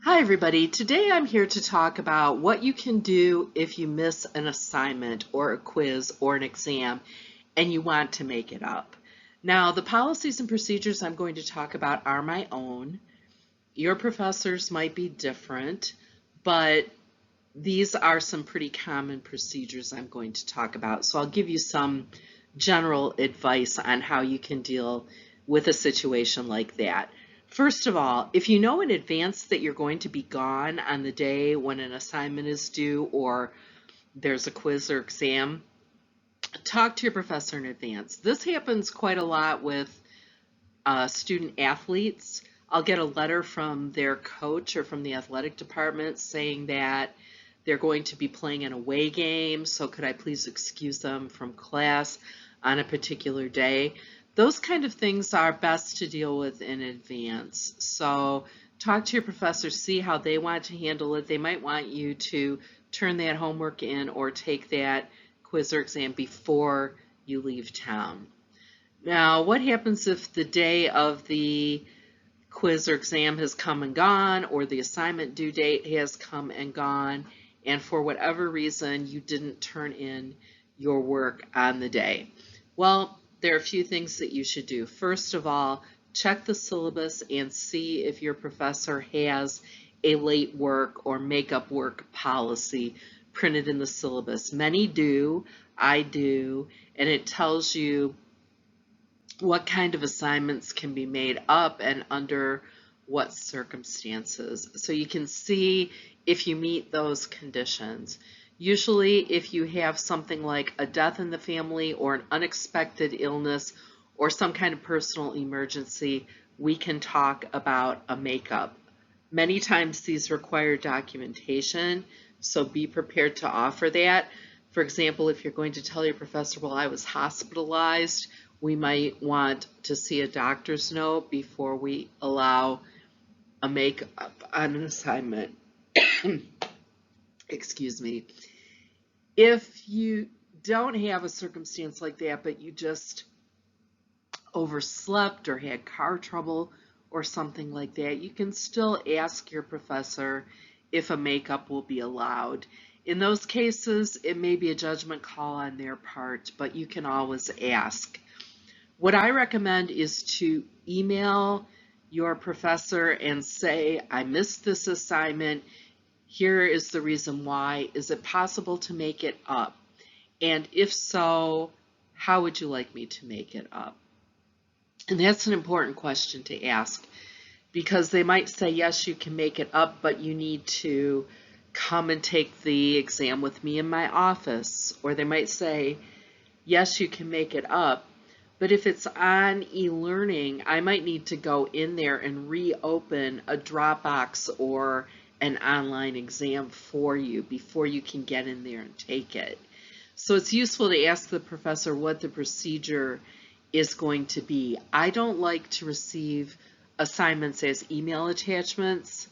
Hi everybody, today I'm here to talk about what you can do if you miss an assignment or a quiz or an exam and you want to make it up. Now, the policies and procedures I'm going to talk about are my own. Your professors might be different, but these are some pretty common procedures I'm going to talk about. So I'll give you some general advice on how you can deal with a situation like that. First of all, if you know in advance that you're going to be gone on the day when an assignment is due or there's a quiz or exam, talk to your professor in advance. This happens quite a lot with student athletes. I'll get a letter from their coach or from the athletic department saying that they're going to be playing an away game, so could I please excuse them from class on a particular day? Those kind of things are best to deal with in advance. So talk to your professor, see how they want to handle it. They might want you to turn that homework in or take that quiz or exam before you leave town. Now, what happens if the day of the quiz or exam has come and gone, or the assignment due date has come and gone, and for whatever reason you didn't turn in your work on the day? Well, there are a few things that you should do. First of all, check the syllabus and see if your professor has a late work or makeup work policy printed in the syllabus. Many do, I do, and it tells you what kind of assignments can be made up and under what circumstances. So you can see if you meet those conditions. Usually if you have something like a death in the family or an unexpected illness or some kind of personal emergency, we can talk about a makeup. Many times these require documentation, so be prepared to offer that. For example, if you're going to tell your professor, well, I was hospitalized, we might want to see a doctor's note before we allow a makeup on an assignment. Excuse me. If you don't have a circumstance like that, but you just overslept or had car trouble or something like that, you can still ask your professor if a makeup will be allowed. In those cases, it may be a judgment call on their part, but you can always ask. What I recommend is to email your professor and say, I missed this assignment. Here is the reason why. Is it possible to make it up? And if so, how would you like me to make it up? And that's an important question to ask, because they might say, yes, you can make it up, but you need to come and take the exam with me in my office. Or they might say, yes, you can make it up, but if it's on e-learning, I might need to go in there and reopen a Dropbox or an online exam for you before you can get in there and take it. So it's useful to ask the professor what the procedure is going to be. I don't like to receive assignments as email attachments,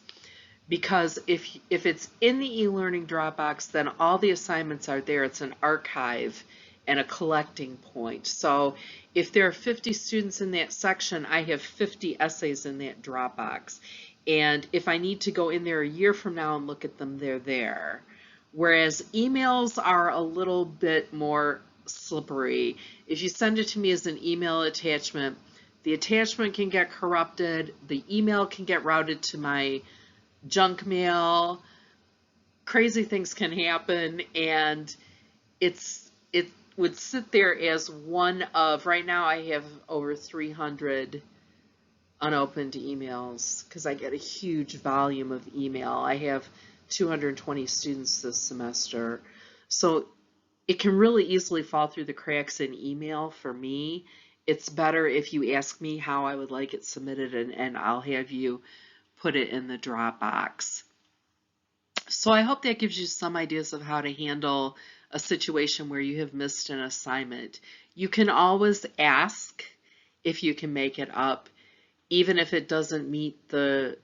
because if it's in the e-learning Dropbox, then all the assignments are there. It's an archive and a collecting point. So if there are 50 students in that section, I have 50 essays in that Dropbox. And if I need to go in there a year from now and look at them, they're there. Whereas emails are a little bit more slippery. If you send it to me as an email attachment, the attachment can get corrupted, the email can get routed to my junk mail, crazy things can happen, and it would sit there as one of, right now I have over 300 unopened emails because I get a huge volume of email. I have 220 students this semester. So it can really easily fall through the cracks in email for me. It's better if you ask me how I would like it submitted, and I'll have you put it in the Dropbox. So I hope that gives you some ideas of how to handle a situation where you have missed an assignment. You can always ask if you can make it up, even if it doesn't meet the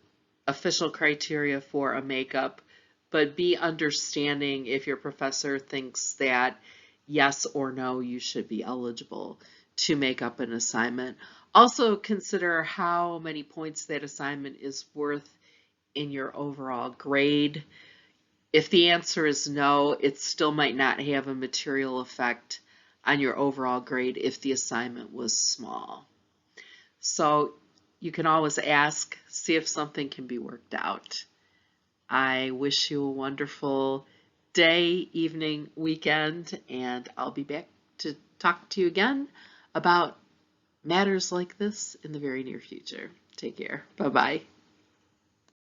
official criteria for a makeup, but be understanding if your professor thinks that yes or no, you should be eligible to make up an assignment. Also consider how many points that assignment is worth in your overall grade. If the answer is no, it still might not have a material effect on your overall grade if the assignment was small. So you can always ask, see if something can be worked out. I wish you a wonderful day, evening, weekend, and I'll be back to talk to you again about matters like this in the very near future. Take care. Bye-bye.